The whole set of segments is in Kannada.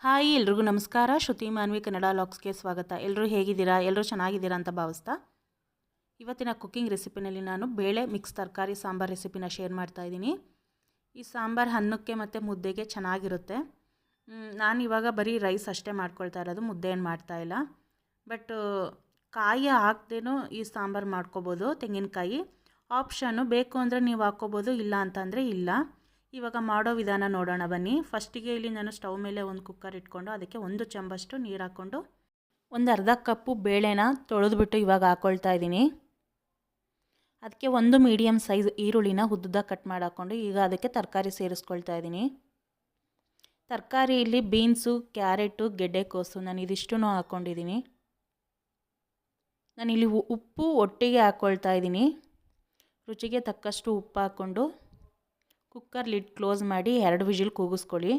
ಹಾಯ್ ಎಲ್ರಿಗೂ ನಮಸ್ಕಾರ. ಶ್ರುತಿ ಮಾನ್ವಿ ಕನ್ನಡ ಲಾಗ್ಸ್ಗೆ ಸ್ವಾಗತ. ಎಲ್ಲರೂ ಹೇಗಿದ್ದೀರಾ? ಎಲ್ಲರೂ ಚೆನ್ನಾಗಿದ್ದೀರಾ ಅಂತ ಭಾವಿಸ್ತಾ ಇವತ್ತಿನ ಕುಕ್ಕಿಂಗ್ ರೆಸಿಪಿನಲ್ಲಿ ನಾನು ಬೇಳೆ ಮಿಕ್ಸ್ ತರಕಾರಿ ಸಾಂಬಾರು ರೆಸಿಪಿನ ಶೇರ್ ಮಾಡ್ತಾ ಇದ್ದೀನಿ. ಈ ಸಾಂಬಾರು ಅನ್ನಕ್ಕೆ ಮತ್ತು ಮುದ್ದೆಗೆ ಚೆನ್ನಾಗಿರುತ್ತೆ. ನಾನು ಇವಾಗ ಬರೀ ರೈಸ್ ಅಷ್ಟೇ ಮಾಡ್ಕೊಳ್ತಾ ಇರೋದು, ಮುದ್ದೆ ಏನು ಮಾಡ್ತಾಯಿಲ್ಲ. ಬಟ್ ಕಾಯಿ ಹಾಕ್ದೇನೂ ಈ ಸಾಂಬಾರು ಮಾಡ್ಕೋಬೋದು. ತೆಂಗಿನಕಾಯಿ ಆಪ್ಷನ್ನು, ಬೇಕು ಅಂದರೆ ನೀವು ಹಾಕ್ಕೋಬೋದು, ಇಲ್ಲ ಅಂತಂದರೆ ಇಲ್ಲ. ಇವಾಗ ಮಾಡೋ ವಿಧಾನ ನೋಡೋಣ ಬನ್ನಿ. ಫಸ್ಟಿಗೆ ಇಲ್ಲಿ ನಾನು ಸ್ಟವ್ ಮೇಲೆ ಒಂದು ಕುಕ್ಕರ್ ಇಟ್ಕೊಂಡು ಅದಕ್ಕೆ 1 ಚಮಚಷ್ಟು ನೀರು ಹಾಕ್ಕೊಂಡು ಒಂದು ಅರ್ಧ ಕಪ್ಪು ಬೇಳೆನ ತೊಳೆದ್ಬಿಟ್ಟು ಇವಾಗ ಹಾಕ್ಕೊಳ್ತಾ ಇದ್ದೀನಿ. ಅದಕ್ಕೆ ಒಂದು ಮೀಡಿಯಮ್ ಸೈಜ್ ಈರುಳ್ಳಿನ ಉದ್ದ ಕಟ್ ಮಾಡಿ ಹಾಕ್ಕೊಂಡು ಈಗ ಅದಕ್ಕೆ ತರಕಾರಿ ಸೇರಿಸ್ಕೊಳ್ತಾ ಇದ್ದೀನಿ. ತರಕಾರಿ ಇಲ್ಲಿ ಬೀನ್ಸು, ಕ್ಯಾರೆಟು, ಗೆಡ್ಡೆಕೋಸು ನಾನು ಇದಿಷ್ಟೂ ಹಾಕ್ಕೊಂಡಿದ್ದೀನಿ. ನಾನಿಲ್ಲಿ ಉಪ್ಪು ಒಟ್ಟಿಗೆ ಹಾಕ್ಕೊಳ್ತಾ ಇದ್ದೀನಿ. ರುಚಿಗೆ ತಕ್ಕಷ್ಟು ಉಪ್ಪು ಹಾಕ್ಕೊಂಡು ಕುಕ್ಕರ್ ಲಿಡ್ ಕ್ಲೋಸ್ ಮಾಡಿ 2 ವಿಜಿಲ್ ಕೂಗಿಸ್ಕೊಳ್ಳಿ.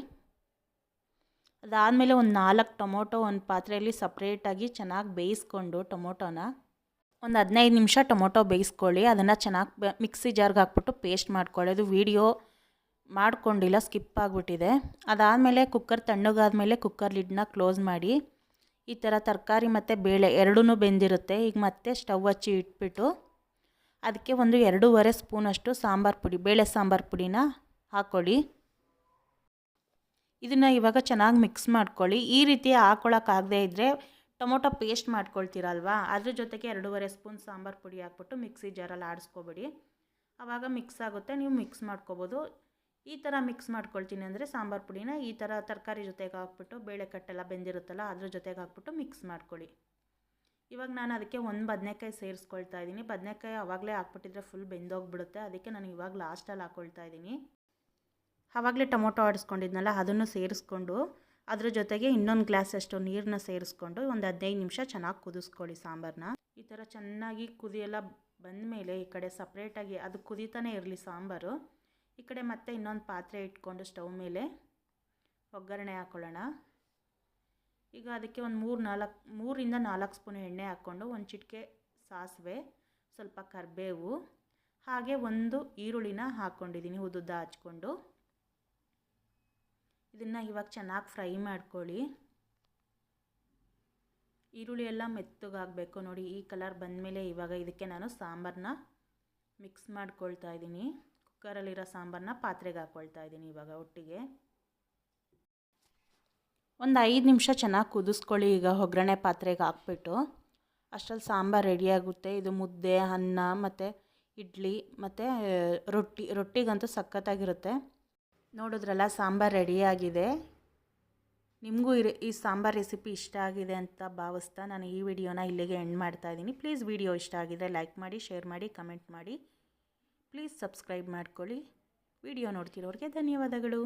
ಅದಾದಮೇಲೆ ಒಂದು 4 ಟೊಮೊಟೊ ಒಂದು ಪಾತ್ರೆಯಲ್ಲಿ ಸಪ್ರೇಟಾಗಿ ಚೆನ್ನಾಗಿ ಬೇಯಿಸ್ಕೊಂಡು ಟೊಮೊಟೊನ ಒಂದು 15 ನಿಮಿಷ ಟೊಮೊಟೊ ಬೇಯಿಸ್ಕೊಳ್ಳಿ. ಅದನ್ನು ಚೆನ್ನಾಗಿ ಮಿಕ್ಸಿ ಜಾರ್ಗೆ ಹಾಕ್ಬಿಟ್ಟು ಪೇಸ್ಟ್ ಮಾಡ್ಕೊಳ್ಳಿ. ಅದು ವೀಡಿಯೋ ಮಾಡ್ಕೊಂಡಿಲ್ಲ, ಸ್ಕಿಪ್ ಆಗಿಬಿಟ್ಟಿದೆ. ಅದಾದಮೇಲೆ ಕುಕ್ಕರ್ ತಣ್ಣಗಾದ್ಮೇಲೆ ಕುಕ್ಕರ್ ಲಿಡ್ನ ಕ್ಲೋಸ್ ಮಾಡಿ ಈ ಥರ ತರಕಾರಿ ಮತ್ತು ಬೇಳೆ ಎರಡೂ ಬೆಂದಿರುತ್ತೆ. ಈಗ ಮತ್ತೆ ಸ್ಟವ್ ಹಚ್ಚಿ ಇಟ್ಬಿಟ್ಟು ಅದಕ್ಕೆ ಒಂದು 2.5 ಸ್ಪೂನಷ್ಟು ಸಾಂಬಾರು ಪುಡಿ, ಬೇಳೆ ಸಾಂಬಾರು ಪುಡಿನ ಹಾಕ್ಕೊಳ್ಳಿ. ಇದನ್ನು ಇವಾಗ ಚೆನ್ನಾಗಿ ಮಿಕ್ಸ್ ಮಾಡ್ಕೊಳ್ಳಿ. ಈ ರೀತಿ ಹಾಕ್ಕೊಳ್ಳೋಕ್ಕಾಗದೇ ಇದ್ದರೆ ಟೊಮೊಟೊ ಪೇಸ್ಟ್ ಮಾಡ್ಕೊಳ್ತೀರಲ್ವ, ಅದ್ರ ಜೊತೆಗೆ 2.5 ಸ್ಪೂನ್ ಸಾಂಬಾರು ಪುಡಿ ಹಾಕ್ಬಿಟ್ಟು ಮಿಕ್ಸಿ ಜಾರಲ್ಲಿ ಆಡಿಸ್ಕೊಬೇಡಿ. ಆವಾಗ ಮಿಕ್ಸ್ ಆಗುತ್ತೆ, ನೀವು ಮಿಕ್ಸ್ ಮಾಡ್ಕೊಬೋದು. ಈ ಥರ ಮಿಕ್ಸ್ ಮಾಡ್ಕೊಳ್ತೀನಿ ಅಂದರೆ ಸಾಂಬಾರು ಪುಡಿನ ಈ ಥರ ತರಕಾರಿ ಜೊತೆಗೆ ಹಾಕ್ಬಿಟ್ಟು, ಬೇಳೆ ಕಟ್ಟೆಲ್ಲ ಬೆಂದಿರುತ್ತಲ್ಲ ಅದ್ರ ಜೊತೆಗೆ ಹಾಕ್ಬಿಟ್ಟು ಮಿಕ್ಸ್ ಮಾಡ್ಕೊಳ್ಳಿ. ಇವಾಗ ನಾನು ಅದಕ್ಕೆ ಒಂದು ಬದನೆಕಾಯಿ ಸೇರಿಸ್ಕೊಳ್ತಾ ಇದ್ದೀನಿ. ಬದನೆಕಾಯಿ ಆವಾಗಲೇ ಹಾಕ್ಬಿಟ್ಟಿದ್ರೆ ಫುಲ್ ಬೆಂದೋಗ್ಬಿಡುತ್ತೆ, ಅದಕ್ಕೆ ನಾನು ಇವಾಗ ಲಾಸ್ಟಲ್ಲಿ ಹಾಕ್ಕೊಳ್ತಾ ಇದ್ದೀನಿ. ಆವಾಗಲೇ ಟೊಮೊಟೊ ಆಡಿಸ್ಕೊಂಡಿದ್ನಲ್ಲ ಅದನ್ನು ಸೇರಿಸ್ಕೊಂಡು ಅದ್ರ ಜೊತೆಗೆ ಇನ್ನೊಂದು ಗ್ಲಾಸಷ್ಟು ನೀರನ್ನ ಸೇರಿಸ್ಕೊಂಡು ಒಂದು 15 ನಿಮಿಷ ಚೆನ್ನಾಗಿ ಕುದಿಸ್ಕೊಳ್ಳಿ ಸಾಂಬಾರನ್ನ. ಈ ಥರ ಚೆನ್ನಾಗಿ ಕುದಿಯೆಲ್ಲ ಬಂದಮೇಲೆ ಈ ಕಡೆ ಸಪ್ರೇಟಾಗಿ ಅದು ಕುದೀತಾನೆ ಇರಲಿ ಸಾಂಬಾರು. ಈ ಕಡೆ ಮತ್ತೆ ಇನ್ನೊಂದು ಪಾತ್ರೆ ಇಟ್ಕೊಂಡು ಸ್ಟವ್ ಮೇಲೆ ಒಗ್ಗರಣೆ ಹಾಕ್ಕೊಳ್ಳೋಣ. ಈಗ ಅದಕ್ಕೆ ಒಂದು 3ರಿಂದ 4 ಸ್ಪೂನ್ ಎಣ್ಣೆ ಹಾಕ್ಕೊಂಡು ಒಂದು ಚಿಟಿಕೆ ಸಾಸಿವೆ, ಸ್ವಲ್ಪ ಕರಿಬೇವು, ಹಾಗೆ ಒಂದು ಈರುಳ್ಳಿನ ಹಾಕ್ಕೊಂಡಿದ್ದೀನಿ ಉದ್ದುದ್ದ ಹಚ್ಕೊಂಡು. ಇದನ್ನು ಇವಾಗ ಚೆನ್ನಾಗಿ ಫ್ರೈ ಮಾಡ್ಕೊಳ್ಳಿ. ಈರುಳ್ಳಿ ಎಲ್ಲ ಮೆತ್ತಗಾಗಬೇಕು ನೋಡಿ, ಈ ಕಲರ್ ಬಂದಮೇಲೆ ಇವಾಗ ಇದಕ್ಕೆ ನಾನು ಸಾಂಬಾರನ್ನ ಮಿಕ್ಸ್ ಮಾಡ್ಕೊಳ್ತಾ ಇದ್ದೀನಿ. ಕುಕ್ಕರಲ್ಲಿರೋ ಸಾಂಬಾರನ್ನ ಪಾತ್ರೆಗೆ ಹಾಕ್ಕೊಳ್ತಾ ಇದ್ದೀನಿ ಇವಾಗ ಒಟ್ಟಿಗೆ. ಒಂದು 5 ನಿಮಿಷ ಚೆನ್ನಾಗಿ ಕುದಿಸ್ಕೊಳ್ಳಿ. ಈಗ ಒಗ್ಗರಣೆ ಪಾತ್ರೆಗೆ ಹಾಕ್ಬಿಟ್ಟು ಅಷ್ಟರಲ್ಲಿ ಸಾಂಬಾರು ರೆಡಿಯಾಗುತ್ತೆ. ಇದು ಮುದ್ದೆ, ಅನ್ನ ಮತ್ತು ಇಡ್ಲಿ ಮತ್ತು ರೊಟ್ಟಿಗಂತೂ ಸಖತ್ತಾಗಿರುತ್ತೆ. ನೋಡಿದ್ರಲ್ಲ, ಸಾಂಬಾರು ರೆಡಿಯಾಗಿದೆ. ನಿಮಗೂ ಈ ಸಾಂಬಾರು ರೆಸಿಪಿ ಇಷ್ಟ ಆಗಿದೆ ಅಂತ ಭಾವಿಸ್ತಾ ನಾನು ಈ ವಿಡಿಯೋನ ಇಲ್ಲಿಗೆ ಎಂಡ್ ಮಾಡ್ತಾಯಿದ್ದೀನಿ. ಪ್ಲೀಸ್ ವಿಡಿಯೋ ಇಷ್ಟ ಆಗಿದರೆ ಲೈಕ್ ಮಾಡಿ, ಶೇರ್ ಮಾಡಿ, ಕಮೆಂಟ್ ಮಾಡಿ. ಪ್ಲೀಸ್ ಸಬ್ಸ್ಕ್ರೈಬ್ ಮಾಡ್ಕೊಳ್ಳಿ. ವಿಡಿಯೋ ನೋಡ್ತಿರೋರಿಗೆ ಧನ್ಯವಾದಗಳು.